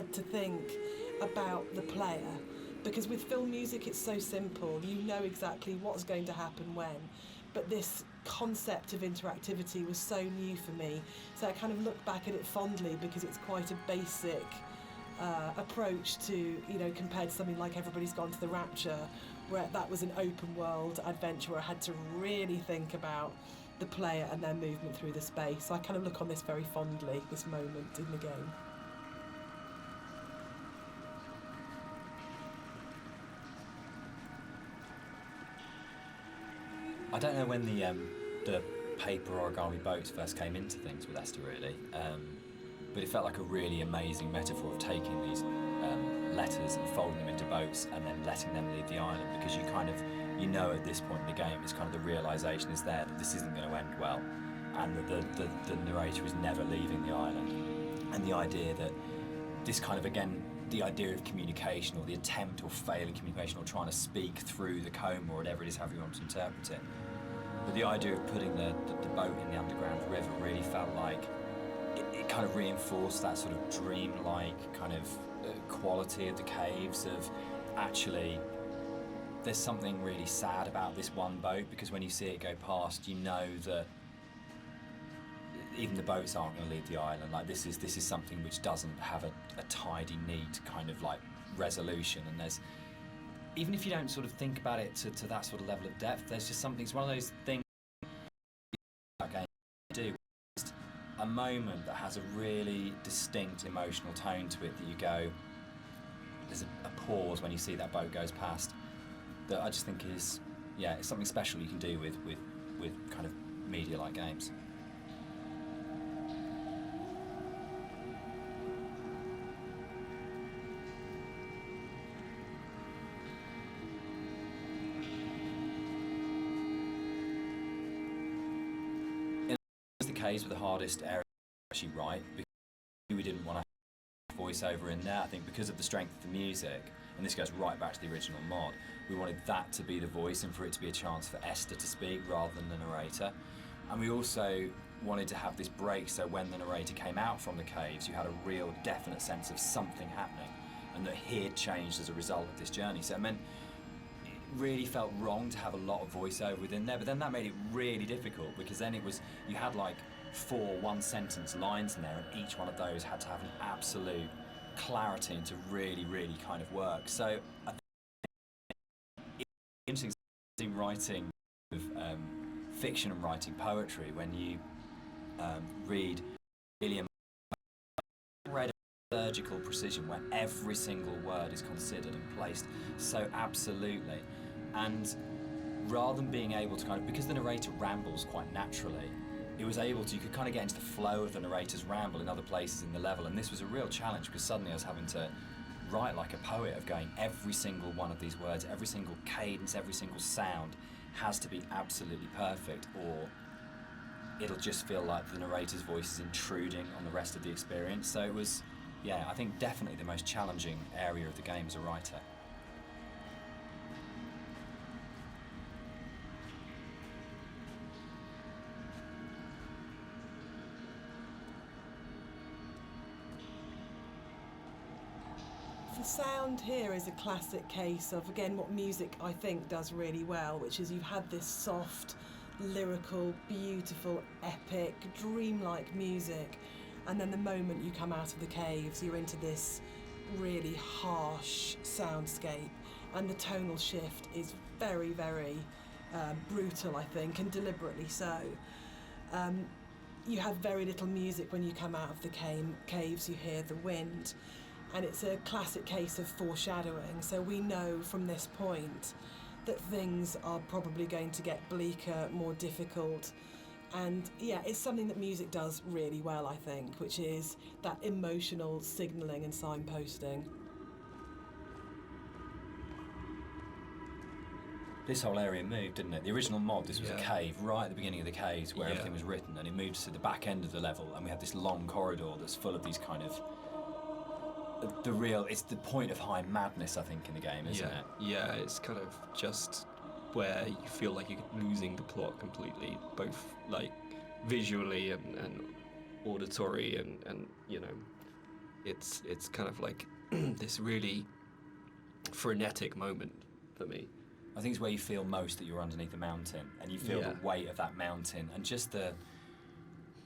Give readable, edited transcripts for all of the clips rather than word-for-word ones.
had to think about the player, because with film music it's so simple, you know exactly what's going to happen when, but this concept of interactivity was so new for me, so I kind of look back at it fondly because it's quite a basic approach to, you know, compared to something like Everybody's Gone to the Rapture, where that was an open world adventure where I had to really think about the player and their movement through the space. So I kind of look on this very fondly, this moment in the game. I don't know when the paper origami boats first came into things with Esther, really, but it felt like a really amazing metaphor of taking these letters and folding them into boats and then letting them leave the island, because you know at this point in the game, it's kind of the realisation is there that this isn't going to end well, and that the narrator is never leaving the island, and the idea that this kind of, again, the idea of communication, or the attempt or fail in communication, or trying to speak through the comb, or whatever it is, however you want to interpret it. But the idea of putting the boat in the underground river really felt like it kind of reinforced that sort of dream-like kind of quality of the caves, of actually there's something really sad about this one boat, because when you see it go past, you know that even the boats aren't going to leave the island. Like this is something which doesn't have a tidy, neat kind of like resolution, and there's, even if you don't sort of think about it to that sort of level of depth, there's just something, it's one of those things that game do, just a moment that has a really distinct emotional tone to it, that you go, there's a pause when you see that boat goes past, that I just think is, yeah, it's something special you can do with kind of media like games. Caves were the hardest area to actually write, because we didn't want to have voiceover in there. I think because of the strength of the music, and this goes right back to the original mod, we wanted that to be the voice and for it to be a chance for Esther to speak rather than the narrator. And we also wanted to have this break, so when the narrator came out from the caves, you had a real definite sense of something happening, and that he had changed as a result of this journey. So it meant really felt wrong to have a lot of voiceover within there, but then that made it really difficult, because then it was, you had like 4 one-sentence lines in there, and each one of those had to have an absolute clarity and to really, really kind of work. So I think it's interesting in writing with fiction and writing poetry, when you read really surgical precision, where every single word is considered and placed so absolutely, and rather than being able to kind of, because the narrator rambles quite naturally, it was able to, you could kind of get into the flow of the narrator's ramble in other places in the level, and this was a real challenge, because suddenly I was having to write like a poet, of going, every single one of these words, every single cadence, every single sound has to be absolutely perfect, or it'll just feel like the narrator's voice is intruding on the rest of the experience. So it was, yeah, I think definitely the most challenging area of the game as a writer. The sound here is a classic case of, again, what music I think does really well, which is you've had this soft, lyrical, beautiful, epic, dreamlike music, and then the moment you come out of the caves, you're into this really harsh soundscape, and the tonal shift is very, very brutal, I think, and deliberately so. You have very little music when you come out of the caves. You hear the wind, and it's a classic case of foreshadowing. So we know from this point that things are probably going to get bleaker, more difficult. And yeah, it's something that music does really well, I think, which is that emotional signalling and signposting. This whole area moved, didn't it? The original mod, this was a cave right at the beginning of the caves where everything was written, and it moved to the back end of the level, and we have this long corridor that's full of these kind of it's the point of high madness, I think, in the game, isn't it? Yeah, it's kind of just where you feel like you're losing the plot completely, both like visually and auditory and you know, it's kind of like this really frenetic moment for me. I think it's where you feel most that you're underneath a mountain, and you feel the weight of that mountain, and just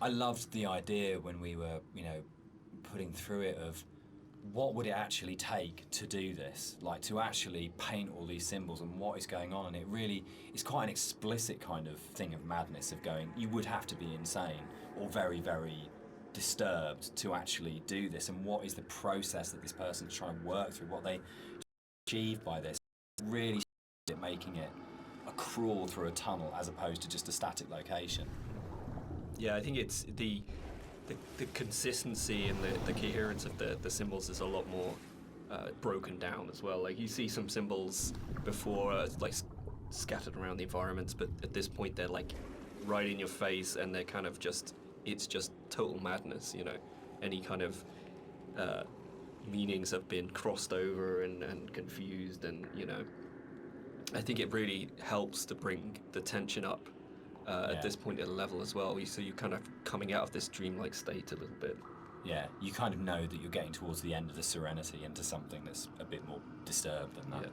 I loved the idea when we were, putting through it of what would it actually take to do this, like to actually paint all these symbols and what is going on, and it really is quite an explicit kind of thing of madness of going, you would have to be insane or very, very disturbed to actually do this, and what is the process that this person's trying to work through, what they achieve by this, really making it a crawl through a tunnel as opposed to just a static location. Yeah, I think it's the consistency and the coherence of the symbols is a lot more broken down as well. Like you see some symbols before like scattered around the environments, but at this point they're like right in your face, and they're kind of it's just total madness, Any kind of meanings have been crossed over and confused, and I think it really helps to bring the tension up at this point at a level as well. So you're kind of coming out of this dreamlike state a little bit. Yeah, you kind of know that you're getting towards the end of the serenity into something that's a bit more disturbed than that. Yeah.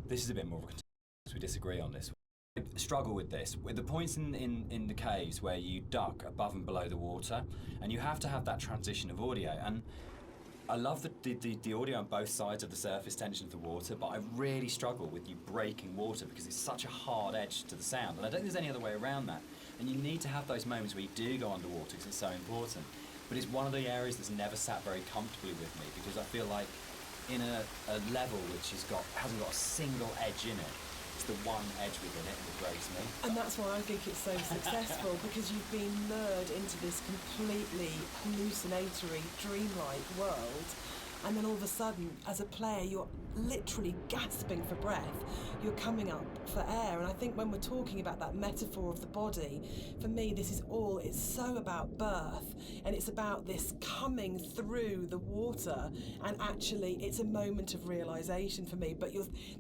This is a bit more of a because we disagree on this. I struggle with this. With the points in the caves where you duck above and below the water, and you have to have that transition of audio. And I love the audio on both sides of the surface tension of the water, but I really struggle with you breaking water because it's such a hard edge to the sound. And I don't think there's any other way around that. And you need to have those moments where you do go underwater because it's so important. But it's one of the areas that's never sat very comfortably with me, because I feel like in a level which hasn't got a single edge in it, it's the one edge within it that breaks me. And that's why I think it's so successful, because you've been lured into this completely hallucinatory, dreamlike world, and then all of a sudden, as a player, you're literally gasping for breath. You're coming up for air. And I think when we're talking about that metaphor of the body, for me, it's so about birth, and it's about this coming through the water, and actually it's a moment of realisation for me, but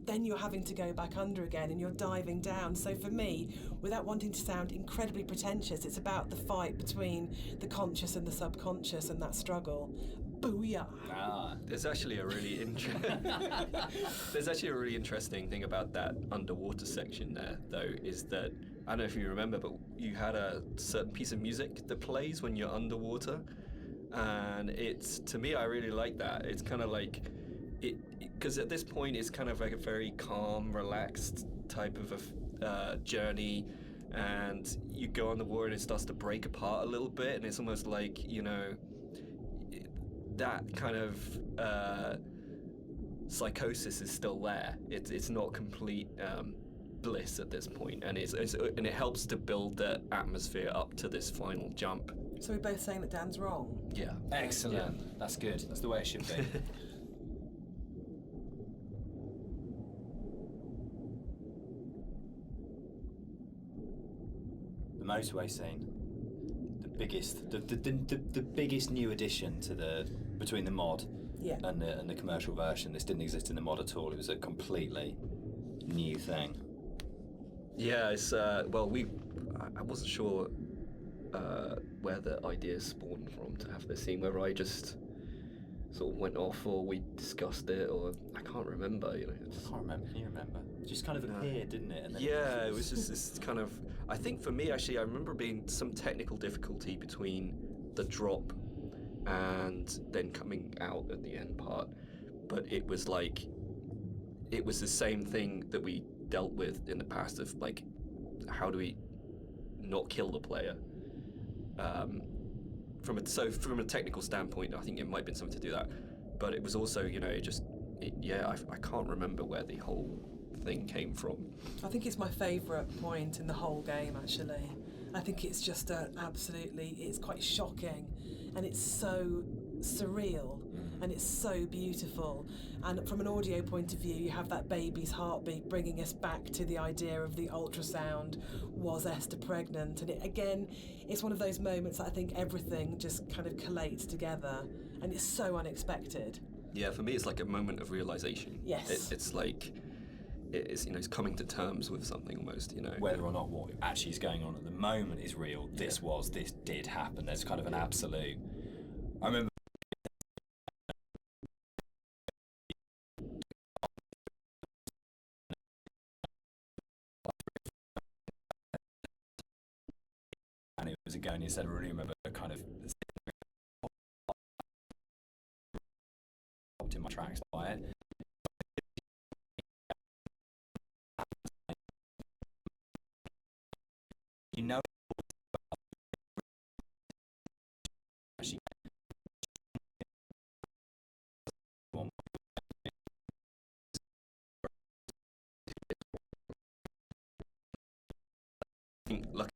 then you're having to go back under again, and you're diving down. So for me, without wanting to sound incredibly pretentious, it's about the fight between the conscious and the subconscious, and that struggle. Booyah! There's actually a really interesting thing about that underwater section there, though, is that, I don't know if you remember, but you had a certain piece of music that plays when you're underwater, and to me, I really like that. It's kind of like, because at this point, it's kind of like a very calm, relaxed type of a journey, and you go on the water and it starts to break apart a little bit, and it's almost like, that kind of psychosis is still there. It's not complete bliss at this point, and and it helps to build the atmosphere up to this final jump. So we're both saying that Dan's wrong? Yeah. Excellent. Yeah. That's good. That's the way it should be. The motorway scene. The biggest new addition to between the mod and the commercial version. This didn't exist in the mod at all. It was a completely new thing. Yeah, it's I wasn't sure where the idea spawned from to have this scene, whether I just sort of went off or we discussed it, or I can't remember. I can't remember. Can you remember? It just kind of appeared, didn't it? And then it was just this kind of. I think for me, actually, I remember being some technical difficulty between the drop and then coming out at the end part, but it was the same thing that we dealt with in the past of like, how do we not kill the player? From a technical standpoint, I think it might have been something to do that, but it was also, I can't remember where the whole thing came from. I think it's my favourite point in the whole game, actually. I think it's just it's quite shocking, and it's so surreal, and it's so beautiful. And from an audio point of view, you have that baby's heartbeat bringing us back to the idea of the ultrasound. Was Esther pregnant? And it's one of those moments that I think everything just kind of collates together, and it's so unexpected. Yeah, for me, it's like a moment of realization. Yes. It's like, is, you know, he's coming to terms with something almost, you know. Whether or not what actually is going on at the moment is real, this did happen. There's kind of an absolute. I remember. And it was a and he said, I really remember kind of popped in my tracks by it. You know, actually, Lucky.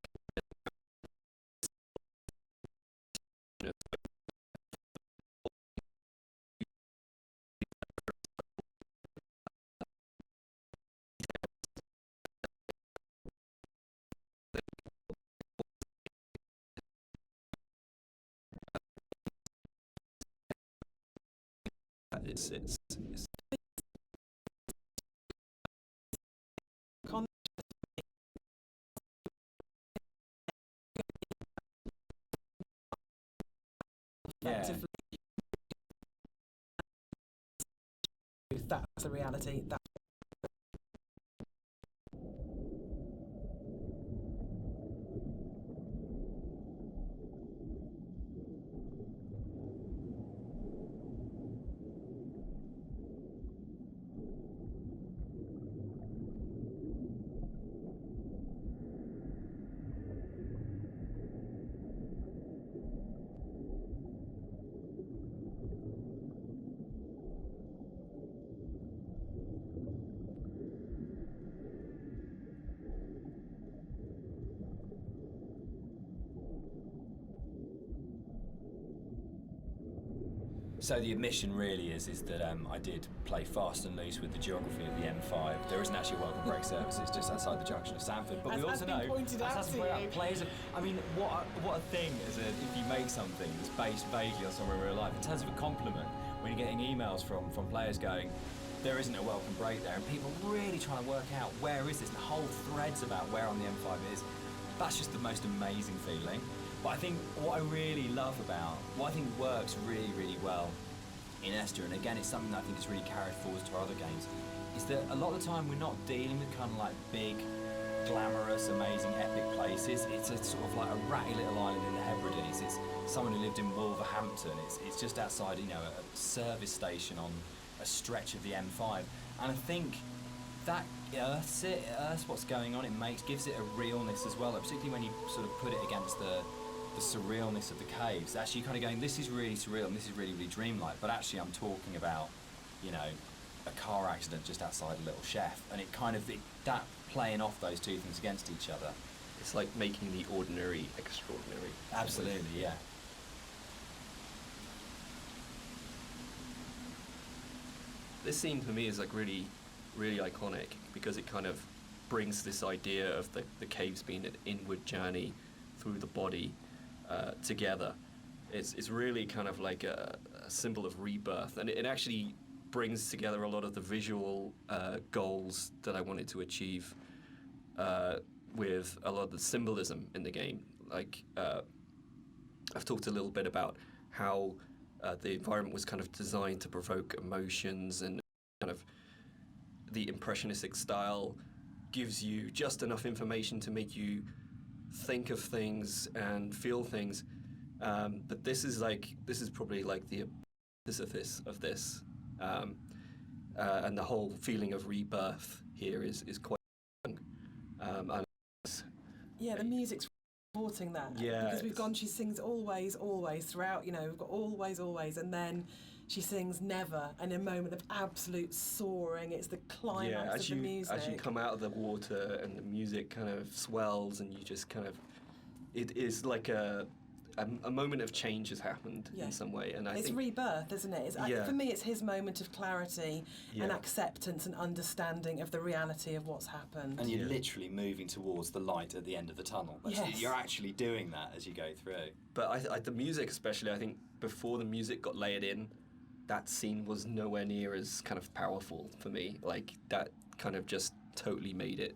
It's effectively. That's the reality. So the admission really is that I did play fast and loose with the geography of the M5. There isn't actually a welcome break service. It's just outside the junction of Sanford. But we also know, players. I mean, what a thing is it if you make something that's based vaguely on somewhere in real life. In terms of a compliment, when you're getting emails from players going, there isn't a welcome break there, and people really trying to work out where is this, and whole threads about where on the M5 is. That's just the most amazing feeling. But I think what I really love about, what I think works really, really well in Esther, and again it's something that I think is really carried forward to our other games, is that a lot of the time we're not dealing with kind of like big, glamorous, amazing, epic places. It's a sort of like a ratty little island in the Hebrides. It's someone who lived in Wolverhampton. It's just outside, you know, a service station on a stretch of the M5. And I think that earths what's going on. It gives it a realness as well, particularly when you sort of put it against the surrealness of the caves. Actually, kind of going, this is really surreal and this is really, really dreamlike, but actually I'm talking about, you know, a car accident just outside a little chef, and that playing off those two things against each other. It's like making the ordinary extraordinary. Absolutely, yeah. This scene for me is like really, really iconic because it kind of brings this idea of the caves being an inward journey through the body together. It's really kind of like a symbol of rebirth, and it actually brings together a lot of the visual goals that I wanted to achieve with a lot of the symbolism in the game. Like I've talked a little bit about how the environment was kind of designed to provoke emotions, and kind of the impressionistic style gives you just enough information to make you think of things and feel things. But this is probably like the antithesis of this. And the whole feeling of rebirth here is quite strong. The music's supporting that. Yeah, because we've gone, she sings always, always throughout, you know, we've got always, always, and then she sings never, and a moment of absolute soaring. It's the climax of the music. As you come out of the water and the music kind of swells, and you just kind of, it is like a moment of change has happened in some way, and it's rebirth, isn't it? For me, it's his moment of clarity and acceptance and understanding of the reality of what's happened. And you're literally moving towards the light at the end of the tunnel. You're actually doing that as you go through. But the music, especially, I think before the music got layered in, that scene was nowhere near as kind of powerful for me. Like that kind of just totally made it